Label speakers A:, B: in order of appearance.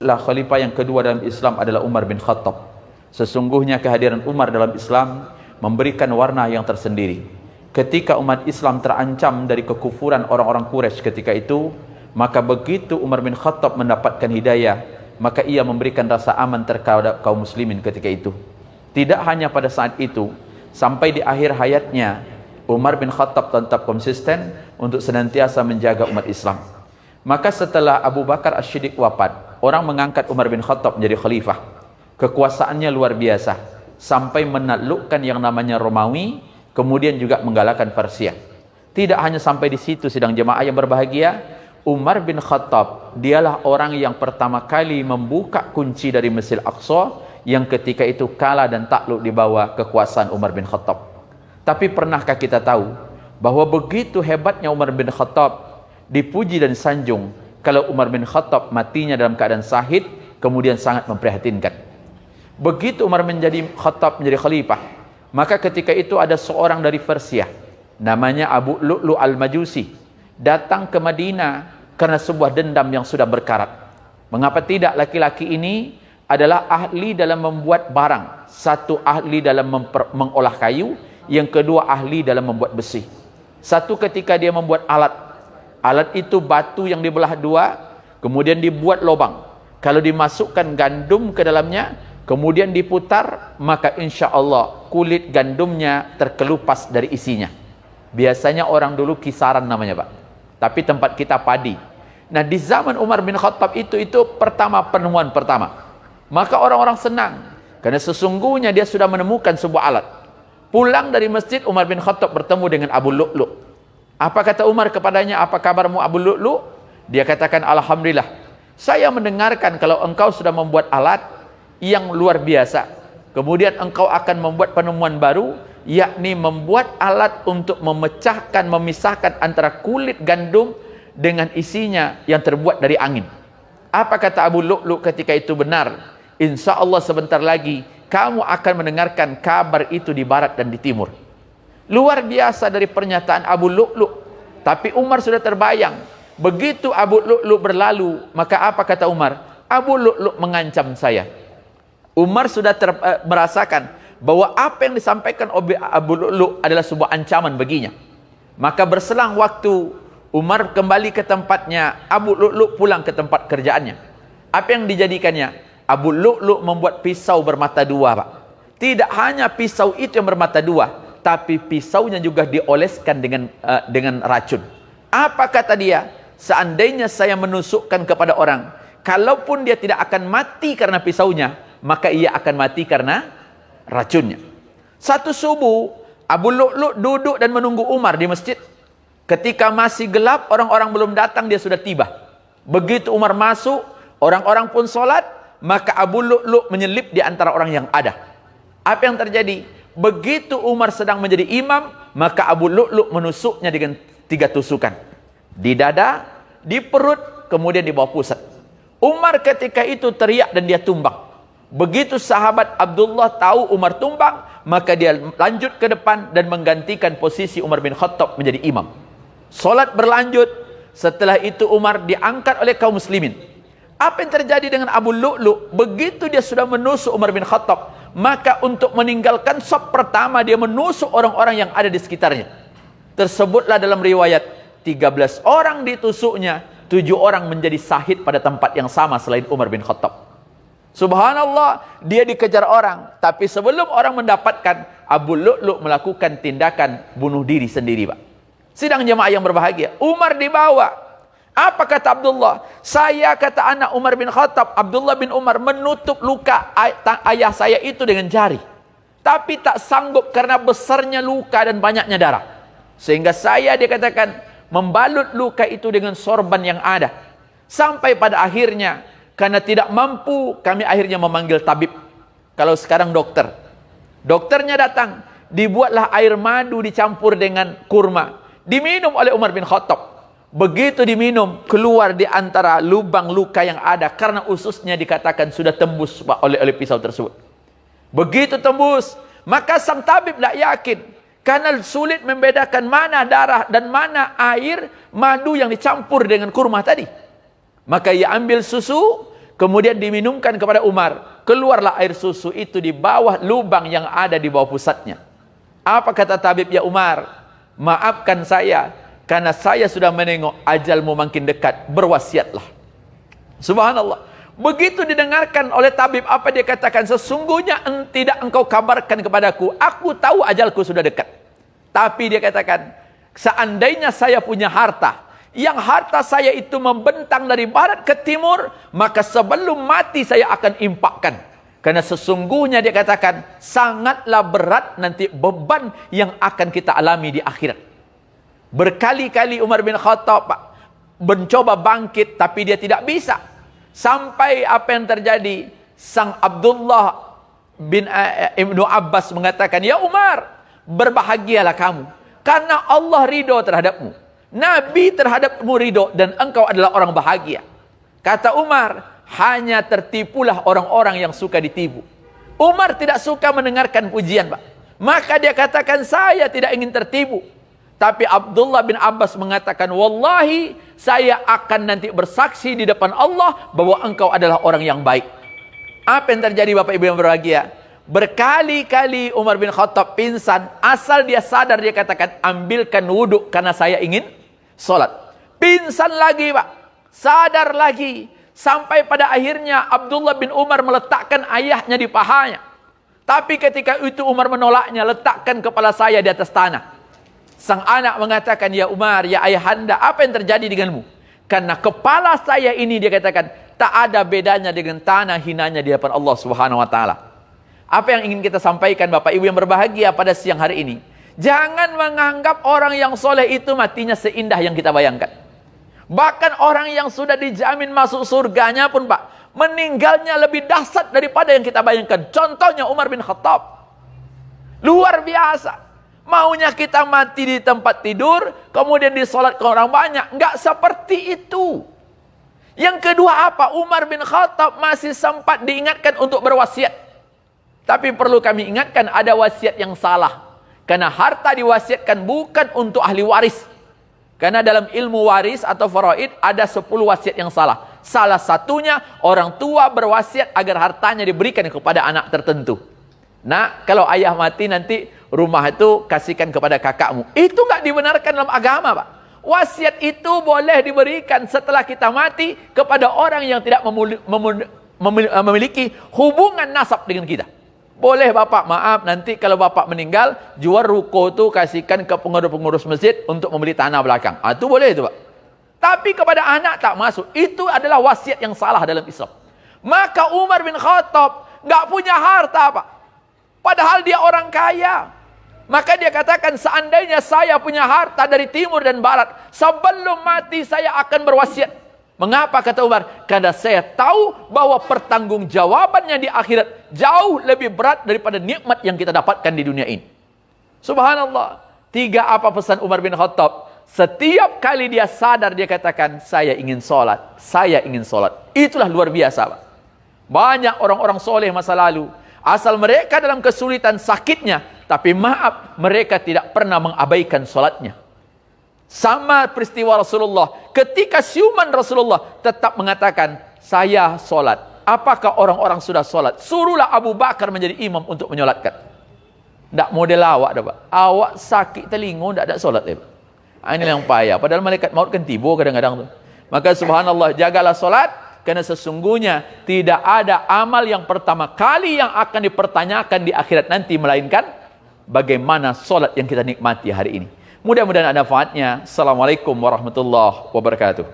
A: Khalifah yang kedua dalam Islam adalah Umar bin Khattab. Sesungguhnya kehadiran Umar dalam Islam memberikan warna yang tersendiri. Ketika umat Islam terancam dari kekufuran orang-orang Quraisy ketika itu, maka begitu Umar bin Khattab mendapatkan hidayah, maka ia memberikan rasa aman terhadap kaum muslimin ketika itu. Tidak hanya pada saat itu, sampai di akhir hayatnya Umar bin Khattab tetap konsisten untuk senantiasa menjaga umat Islam. Maka setelah Abu Bakar As-Siddiq wafat, orang mengangkat Umar bin Khattab menjadi khalifah. Kekuasaannya luar biasa, sampai menaklukkan yang namanya Romawi, kemudian juga menggalakkan Persia. Tidak hanya sampai di situ, sidang jemaah yang berbahagia, Umar bin Khattab dialah orang yang pertama kali membuka kunci dari Masjid Aqsa, yang ketika itu kalah dan takluk di bawah kekuasaan Umar bin Khattab. Tapi pernahkah kita tahu bahwa begitu hebatnya Umar bin Khattab, dipuji dan sanjung, kalau Umar bin Khattab matinya dalam keadaan syahid, kemudian sangat memprihatinkan. Begitu Umar menjadi khalifah, maka ketika itu ada seorang dari Persia, namanya Abu Lu'lu' al-Majusi, datang ke Madinah karena sebuah dendam yang sudah berkarat. Mengapa tidak? Laki-laki ini adalah ahli dalam membuat barang. Satu, ahli dalam mengolah kayu, yang kedua ahli dalam membuat besi. Satu ketika dia membuat alat itu batu yang dibelah dua, kemudian dibuat lubang. Kalau dimasukkan gandum ke dalamnya, kemudian diputar, maka insya Allah kulit gandumnya terkelupas dari isinya. Biasanya orang dulu kisaran namanya, Pak. Tapi tempat kita padi. Nah, di zaman Umar bin Khattab itu penemuan pertama. Maka orang-orang senang, karena sesungguhnya dia sudah menemukan sebuah alat. Pulang dari masjid, Umar bin Khattab bertemu dengan Abu Lu'lu'. Apa kata Umar kepadanya? Apa kabarmu Abu Lu'lu'? Dia katakan, alhamdulillah, saya mendengarkan kalau engkau sudah membuat alat yang luar biasa. Kemudian engkau akan membuat penemuan baru, yakni membuat alat untuk memisahkan antara kulit gandum dengan isinya yang terbuat dari angin. Apa kata Abu Lu'lu' ketika itu? Benar, insya Allah sebentar lagi kamu akan mendengarkan kabar itu di barat dan di timur. Luar biasa dari pernyataan Abu Lu'lu'. Tapi Umar sudah terbayang. Begitu Abu Lu'lu' berlalu, maka apa kata Umar? Abu Lu'lu' mengancam saya. Umar sudah merasakan bahwa apa yang disampaikan oleh Abu Lu'lu' adalah sebuah ancaman baginya. Maka berselang waktu, Umar kembali ke tempatnya, Abu Lu'lu' pulang ke tempat kerjaannya. Apa yang dijadikannya? Abu Lu'lu' membuat pisau bermata dua, Pak. Tidak hanya pisau itu yang bermata dua, tapi pisaunya juga dioleskan dengan racun. Apa kata dia? Seandainya saya menusukkan kepada orang, kalaupun dia tidak akan mati karena pisaunya, maka ia akan mati karena racunnya. Satu subuh, Abu Lu'lu' duduk dan menunggu Umar di masjid. Ketika masih gelap, orang-orang belum datang, dia sudah tiba. Begitu Umar masuk, orang-orang pun sholat, maka Abu Lu'lu' menyelip di antara orang yang ada. Apa yang terjadi? Begitu Umar sedang menjadi imam, maka Abu Lu'lu' menusuknya dengan 3 tusukan. Di dada, di perut, kemudian di bawah pusat. Umar ketika itu teriak dan dia tumbang. Begitu sahabat Abdullah tahu Umar tumbang, maka dia lanjut ke depan dan menggantikan posisi Umar bin Khattab menjadi imam. Solat berlanjut. Setelah itu Umar diangkat oleh kaum muslimin. Apa yang terjadi dengan Abu Lu'lu'? Begitu dia sudah menusuk Umar bin Khattab, maka untuk meninggalkan saf pertama, dia menusuk orang-orang yang ada di sekitarnya. Tersebutlah dalam riwayat 13 orang ditusuknya, 7 orang menjadi syahid pada tempat yang sama selain Umar bin Khattab. Subhanallah, dia dikejar orang, tapi sebelum orang mendapatkan, Abu Lu'lu' melakukan tindakan bunuh diri sendiri, Pak. Sidang jemaah yang berbahagia, Umar dibawa. Apa kata Abdullah? Saya, kata anak Umar bin Khattab, Abdullah bin Umar, menutup luka ayah saya itu dengan jari. Tapi tak sanggup karena besarnya luka dan banyaknya darah. Sehingga saya, dia katakan, membalut luka itu dengan sorban yang ada. Sampai pada akhirnya, karena tidak mampu, kami akhirnya memanggil tabib. Kalau sekarang dokter. Dokternya datang, dibuatlah air madu dicampur dengan kurma. Diminum oleh Umar bin Khattab. Begitu diminum, keluar di antara lubang luka yang ada, karena ususnya dikatakan sudah tembus oleh pisau tersebut. Begitu tembus, maka sang tabib tidak yakin, karena sulit membedakan mana darah dan mana air madu yang dicampur dengan kurma tadi. Maka ia ambil susu, Kemudian diminumkan kepada Umar. Keluarlah air susu itu di bawah lubang yang ada di bawah pusatnya. Apa kata tabib? Ya Umar, maafkan saya, karena saya sudah menengok ajalmu makin dekat. Berwasiatlah. Subhanallah. Begitu didengarkan oleh tabib, apa dia katakan? Sesungguhnya tidak engkau kabarkan kepadaku. Aku tahu ajalku sudah dekat. Tapi dia katakan, seandainya saya punya harta, yang harta saya itu membentang dari barat ke timur, maka sebelum mati saya akan impakkan. Karena sesungguhnya dia katakan, sangatlah berat nanti beban yang akan kita alami di akhirat. Berkali-kali Umar bin Khattab mencoba bangkit, tapi dia tidak bisa. Sampai apa yang terjadi, sang Abdullah bin Ibnu Abbas mengatakan, ya Umar, berbahagialah kamu, karena Allah ridho terhadapmu, Nabi terhadapmu ridho, dan engkau adalah orang bahagia. Kata Umar, hanya tertipulah orang-orang yang suka ditipu. Umar tidak suka mendengarkan pujian, Pak. Maka dia katakan, saya tidak ingin tertipu. Tapi Abdullah bin Abbas mengatakan, wallahi saya akan nanti bersaksi di depan Allah bahwa engkau adalah orang yang baik. Apa yang terjadi Bapak Ibu yang berbahagia? Berkali-kali Umar bin Khattab pingsan. Asal dia sadar, dia katakan, ambilkan wudhu karena saya ingin sholat. Pingsan lagi, Pak. Sadar lagi. Sampai pada akhirnya Abdullah bin Umar meletakkan ayahnya di pahanya. Tapi ketika itu Umar menolaknya, letakkan kepala saya di atas tanah. Sang anak mengatakan, ya Umar, ya ayahanda, apa yang terjadi denganmu? Karena kepala saya ini, dia katakan, tak ada bedanya dengan tanah hinanya di hadapan Allah Subhanahu wa taala. Apa yang ingin kita sampaikan Bapak Ibu yang berbahagia pada siang hari ini? Jangan menganggap orang yang soleh itu matinya seindah yang kita bayangkan. Bahkan orang yang sudah dijamin masuk surganya pun, Pak, meninggalnya lebih dahsyat daripada yang kita bayangkan. Contohnya Umar bin Khattab. Luar biasa. Maunya kita mati di tempat tidur, kemudian disolatkan orang banyak. Enggak seperti itu. Yang kedua apa? Umar bin Khattab masih sempat diingatkan untuk berwasiat. Tapi perlu kami ingatkan, ada wasiat yang salah. Karena harta diwasiatkan bukan untuk ahli waris. Karena dalam ilmu waris atau faraid ada 10 wasiat yang salah. Salah satunya, orang tua berwasiat agar hartanya diberikan kepada anak tertentu. Nah, kalau ayah mati nanti rumah itu kasihkan kepada kakakmu. Itu nggak dibenarkan dalam agama, Pak. Wasiat itu boleh diberikan setelah kita mati kepada orang yang tidak memiliki hubungan nasab dengan kita. Boleh Bapak, maaf, nanti kalau Bapak meninggal, jual ruko itu kasihkan ke pengurus-pengurus masjid untuk membeli tanah belakang. Itu boleh itu, Pak. Tapi kepada anak tak masuk. Itu adalah wasiat yang salah dalam Islam. Maka Umar bin Khattab nggak punya harta, Pak. Padahal dia orang kaya. Maka dia katakan, seandainya saya punya harta dari timur dan barat, sebelum mati saya akan berwasiat. Mengapa kata Umar? Karena saya tahu bahwa pertanggungjawabannya di akhirat jauh lebih berat daripada nikmat yang kita dapatkan di dunia ini. Subhanallah. 3 apa pesan Umar bin Khattab? Setiap kali dia sadar, dia katakan, saya ingin sholat. Saya ingin sholat. Itulah luar biasa, Pak. Banyak orang-orang soleh masa lalu, asal mereka dalam kesulitan sakitnya, tapi maaf, mereka tidak pernah mengabaikan sholatnya. Sama peristiwa Rasulullah. Ketika siuman Rasulullah tetap mengatakan, saya sholat. Apakah orang-orang sudah sholat? Suruhlah Abu Bakar menjadi imam untuk menyolatkan. Tidak model awak dah, Pak. Awak sakit telinga, tidak ada sholat. Ini yang payah. Padahal malaikat maut kan tiba kadang-kadang tu. Maka subhanallah, jagalah sholat. Karena sesungguhnya tidak ada amal yang pertama kali yang akan dipertanyakan di akhirat nanti, melainkan bagaimana sholat yang kita nikmati hari ini. Mudah-mudahan ada manfaatnya. Assalamualaikum warahmatullahi wabarakatuh.